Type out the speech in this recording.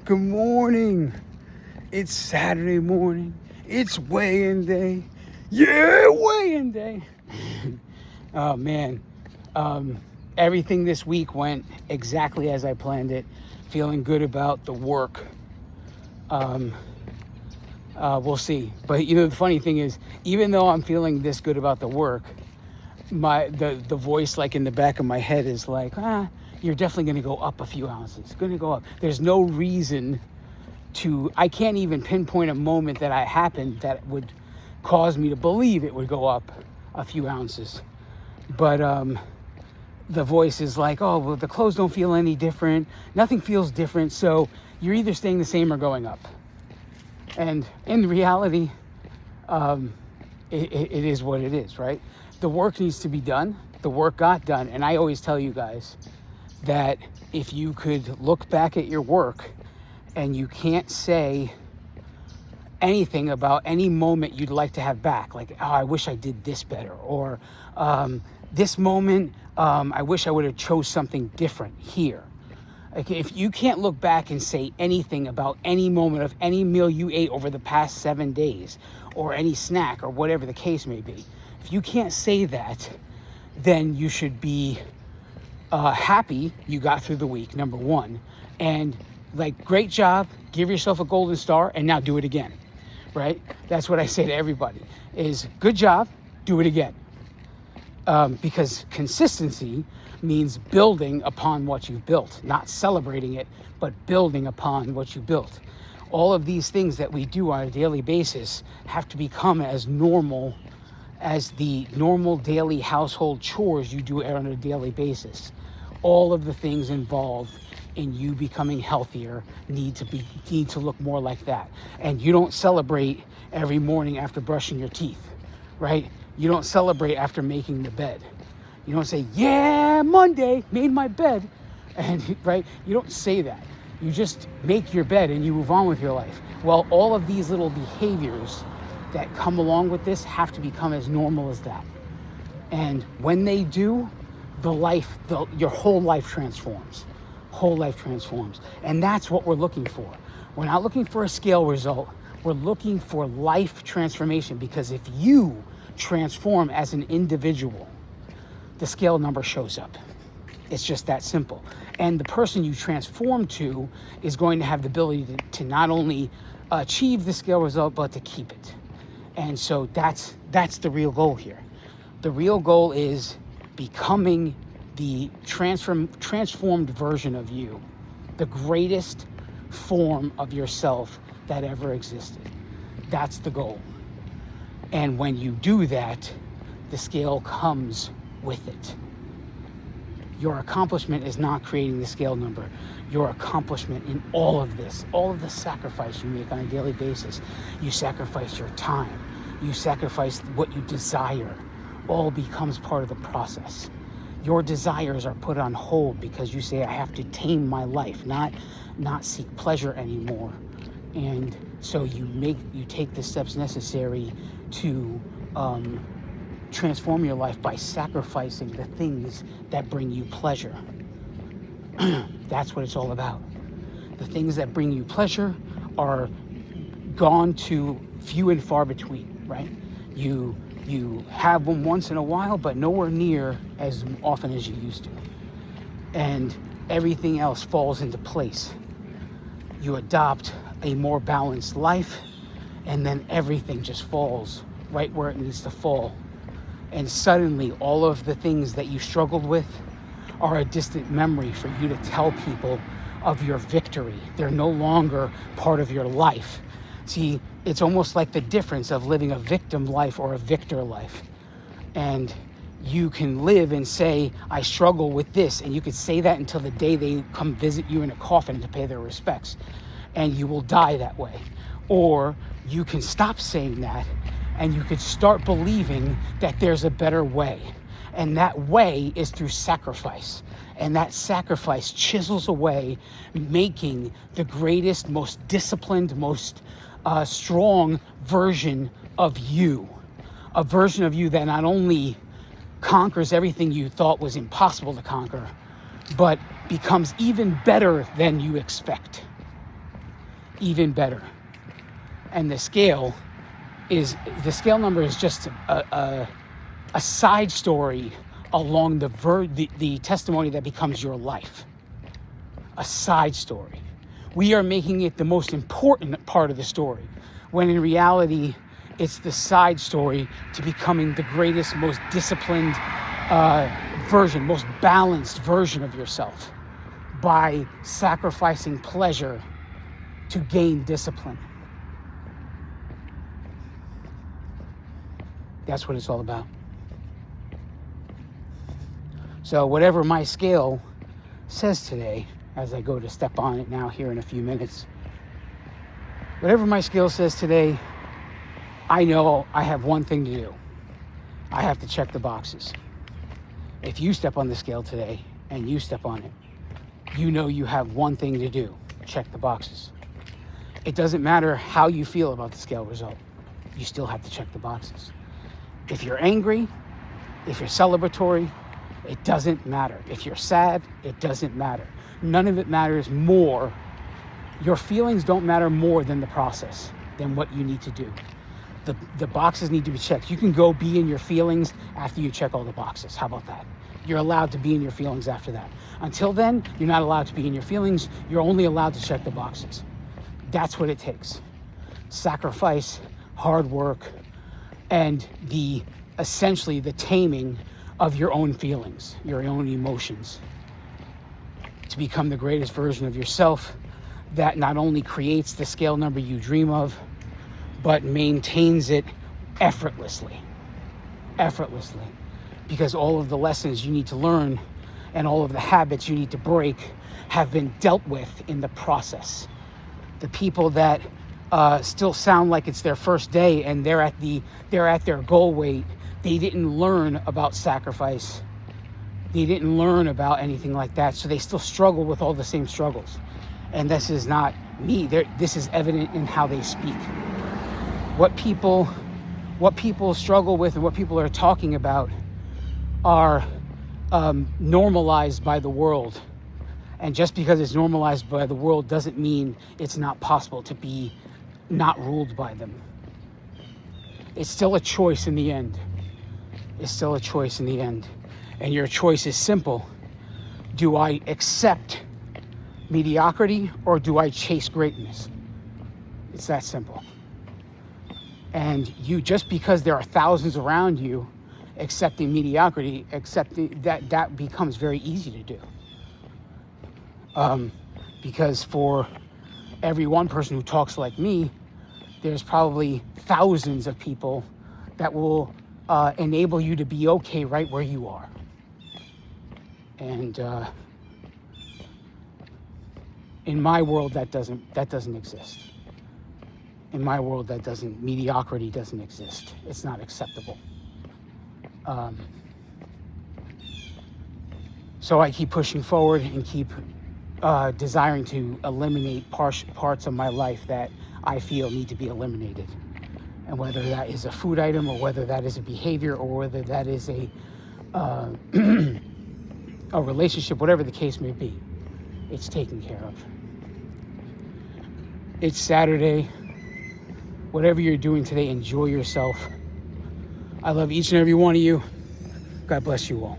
Good morning. It's Saturday morning. It's weigh-in day. Yeah, weigh-in day. Oh, man. Everything this week went exactly as I planned it. Feeling good about the work. We'll see. But, the funny thing is, even though I'm feeling this good about the work, the voice like in the back of my head is like, you're definitely going to go up a few ounces. Going to go up. There's no reason I can't even pinpoint a moment that happened that would cause me to believe it would go up a few ounces. But the voice is like, oh, well, the clothes don't feel any different. Nothing feels different. So you're either staying the same or going up. And in reality, it is what it is, right? The work needs to be done. The work got done. And I always tell you guys that if you could look back at your work and you can't say anything about any moment you'd like to have back, like, oh, I wish I did this better, or this moment, I wish I would have chose something different here. Like, if you can't look back and say anything about any moment of any meal you ate over the past 7 days, or any snack, or whatever the case may be, if you can't say that, then you should be happy you got through the week, number one, and like, great job, give yourself a golden star, and now do it again, right? That's what I say to everybody, is good job, do it again. Because consistency means building upon what you've built, not celebrating it, but building upon what you built. All of these things that we do on a daily basis have to become as normal as the normal daily household chores you do on a daily basis. All of the things involved in you becoming healthier need to look more like that. And you don't celebrate every morning after brushing your teeth, right? You don't celebrate after making the bed. You don't say, yeah, Monday, made my bed. And right, you don't say that. You just make your bed and you move on with your life. Well, all of these little behaviors that come along with this have to become as normal as that. And when they do, your whole life transforms. Whole life transforms. And that's what we're looking for. We're not looking for a scale result. We're looking for life transformation, because if you transform as an individual, the scale number shows up. It's just that simple. And the person you transform to is going to have the ability to not only achieve the scale result, but to keep it. And so that's the real goal here. The real goal is becoming the transformed version of you, the greatest form of yourself that ever existed. That's the goal. And when you do that, the scale comes with it. Your accomplishment is not creating the scale number. Your accomplishment in all of this, all of the sacrifice you make on a daily basis, you sacrifice your time, you sacrifice what you desire, all becomes part of the process. Your desires are put on hold because you say, I have to tame my life, not seek pleasure anymore. And so you take the steps necessary to transform your life by sacrificing the things that bring you pleasure. That's what it's all about. The things that bring you pleasure are gone to few and far between, right? You have them once in a while, but nowhere near as often as you used to. And everything else falls into place. You adopt a more balanced life, and then everything just falls right where it needs to fall. And suddenly, all of the things that you struggled with are a distant memory for you to tell people of your victory. They're no longer part of your life. See, it's almost like the difference of living a victim life or a victor life. And you can live and say, I struggle with this. And you could say that until the day they come visit you in a coffin to pay their respects. And you will die that way. Or you can stop saying that and you could start believing that there's a better way. And that way is through sacrifice. And that sacrifice chisels away, making the greatest, most disciplined, most strong version of you. A version of you that not only conquers everything you thought was impossible to conquer, but becomes even better than you expect. even better. And the scale number is just a side story along the testimony that becomes your life. A side story. We are making it the most important part of the story, when in reality, it's the side story to becoming the greatest, most disciplined version, most balanced version of yourself by sacrificing pleasure to gain discipline. That's what it's all about. So whatever my scale says today, as I go to step on it now here in a few minutes, whatever my scale says today, I know I have one thing to do. I have to check the boxes. If you step on the scale today and you step on it, you know you have one thing to do. Check the boxes. It doesn't matter how you feel about the scale result. You still have to check the boxes. If you're angry, if you're celebratory, it doesn't matter. If you're sad, it doesn't matter. None of it matters more. Your feelings don't matter more than the process, than what you need to do. The boxes need to be checked. You can go be in your feelings after you check all the boxes. How about that? You're allowed to be in your feelings after that. Until then, you're not allowed to be in your feelings. You're only allowed to check the boxes. That's what it takes. Sacrifice, hard work, and essentially the taming of your own feelings, your own emotions, to become the greatest version of yourself that not only creates the scale number you dream of, but maintains it effortlessly. Because all of the lessons you need to learn and all of the habits you need to break have been dealt with in the process. The people that still sound like it's their first day and they're at their goal weight, they didn't learn about sacrifice. They didn't learn about anything like that, so they still struggle with all the same struggles. And this is not me. This is evident in how they speak. What people struggle with and what people are talking about are normalized by the world. And just because it's normalized by the world doesn't mean it's not possible to be not ruled by them. It's still a choice in the end. And your choice is simple. Do I accept mediocrity or do I chase greatness? It's that simple. And just because there are thousands around you accepting mediocrity, that becomes very easy to do. Because for every one person who talks like me, there's probably thousands of people that will enable you to be okay right where you are. And in my world, that doesn't exist. In my world, mediocrity doesn't exist. It's not acceptable. So I keep pushing forward and keep desiring to eliminate parts of my life that I feel need to be eliminated. And whether that is a food item or whether that is a behavior or whether that is a relationship, whatever the case may be, it's taken care of. It's Saturday. Whatever you're doing today, enjoy yourself. I love each and every one of you. God bless you all.